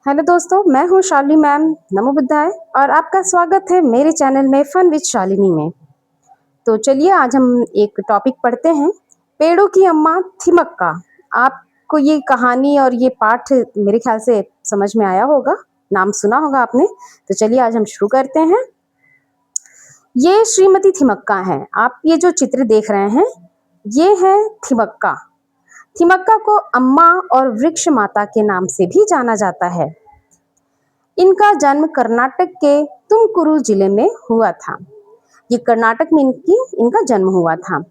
Hello दोस्तों, मैं हूँ शालिनी मैम। नमो बुद्धाय। और आपका स्वागत है मेरे चैनल में फन विद शालिनी में। तो चलिए आज हम एक टॉपिक पढ़ते हैं, पेड़ों की अम्मा थिमक्का। आपको ये कहानी और ये पाठ मेरे ख्याल से समझ में आया होगा, नाम सुना होगा आपने। तो चलिए आज हम शुरू करते हैं। ये श्रीमती थिमक्का हैं। आप ये जो चित्र देख रहे हैं ये है थिमक्का। थिमक्का को अम्मा और वृक्ष माता के नाम से भी जाना जाता है। इनका जन्म कर्नाटक के तुमकुरु जिले में हुआ था। ये कर्नाटक में इनका जन्म हुआ था।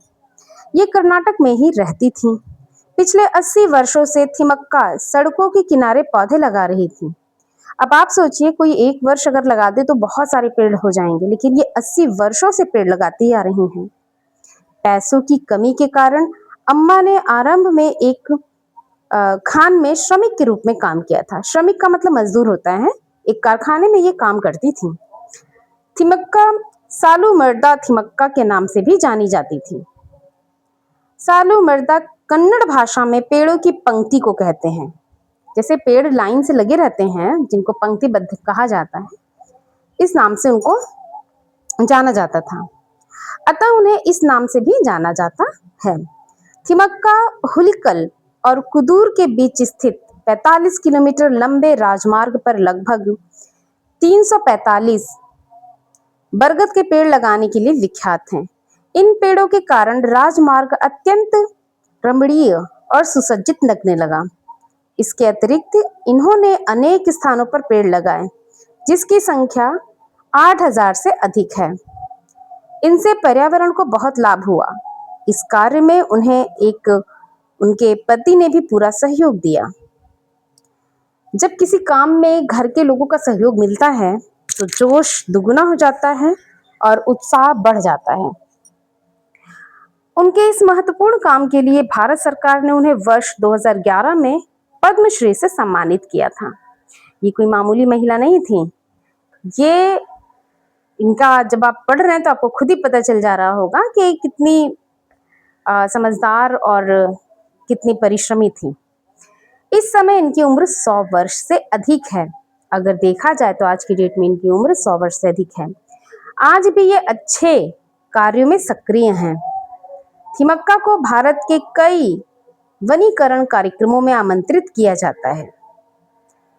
ये कर्नाटक में ही रहती थी। पिछले 80 वर्षों से थिमक्का सड़कों के किनारे पौधे लगा रही थी। अब आप सोचिए, कोई एक वर्ष अगर लगा दे तो बहुत सारे पेड़ हो जाएंगे, लेकिन ये 80 वर्षों से पेड़ लगाती आ रही हैं। पैसों की कमी के कारण अम्मा ने आरंभ में एक खान में श्रमिक के रूप में काम किया था। श्रमिक का मतलब मजदूर होता है। एक कारखाने में ये काम करती थी। थिमक्का सालू मर्दा थिमक्का के नाम से भी जानी जाती थी। सालू मर्दा कन्नड़ भाषा में पेड़ों की पंक्ति को कहते हैं। जैसे पेड़ लाइन से लगे रहते हैं जिनको पंक्तिबद्ध कहा जाता है, इस नाम से उनको जाना जाता था। अतः उन्हें इस नाम से भी जाना जाता है। थिमक्का हुलिकल और कुदूर के बीच स्थित 45 किलोमीटर लंबे राजमार्ग पर लगभग 345 बरगद के पेड़ लगाने के लिए विख्यात हैं। इन पेड़ों के कारण राजमार्ग अत्यंत रमणीय और सुसज्जित लगने लगा। इसके अतिरिक्त इन्होंने अनेक स्थानों पर पेड़ लगाए, जिसकी संख्या 8000 से अधिक है। इनसे पर्यावरण को बहुत लाभ हुआ। इस कार्य में उन्हें उनके पति ने भी पूरा सहयोग दिया। जब किसी काम में घर के लोगों का सहयोग मिलता है तो जोश दुगुना हो जाता है और उत्साह बढ़ जाता है। उनके इस महत्वपूर्ण काम के लिए भारत सरकार ने उन्हें वर्ष 2011 में पद्मश्री से सम्मानित किया था। ये कोई मामूली महिला नहीं थी। ये इनका जब आप पढ़ रहे हैं तो आपको खुद ही पता चल जा रहा होगा कि कितनी समझदार और कितनी परिश्रमी थी। इस समय इनकी उम्र 100 वर्ष से अधिक है। अगर देखा जाए तो आज की डेट में इनकी उम्र 100 वर्ष से अधिक है। आज भी ये अच्छे कार्यों में सक्रिय हैं। थिमक्का को भारत के कई वनीकरण कार्यक्रमों में आमंत्रित किया जाता है।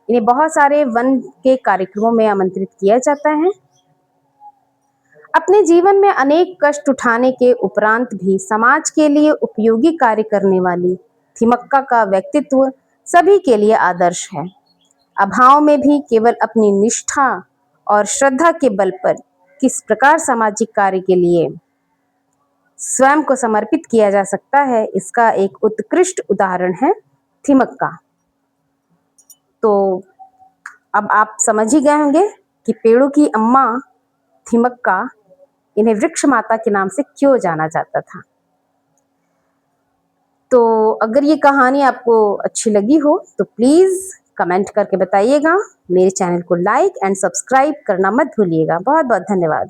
इन्हें बहुत सारे वन के कार्यक्रमों में आमंत्रित किया जाता है। अपने जीवन में अनेक कष्ट उठाने के उपरांत भी समाज के लिए उपयोगी कार्य करने वाली थिमक्का का व्यक्तित्व सभी के लिए आदर्श है। अभाव में भी केवल अपनी निष्ठा और श्रद्धा के बल पर किस प्रकार सामाजिक कार्य के लिए स्वयं को समर्पित किया जा सकता है, इसका एक उत्कृष्ट उदाहरण है थिमक्का। तो अब आप समझ ही गए होंगे कि पेड़ों की अम्मा थिमक्का, इन्हें वृक्ष माता के नाम से क्यों जाना जाता था। तो अगर ये कहानी आपको अच्छी लगी हो तो प्लीज कमेंट करके बताइएगा। मेरे चैनल को लाइक एंड सब्सक्राइब करना मत भूलिएगा। बहुत बहुत धन्यवाद।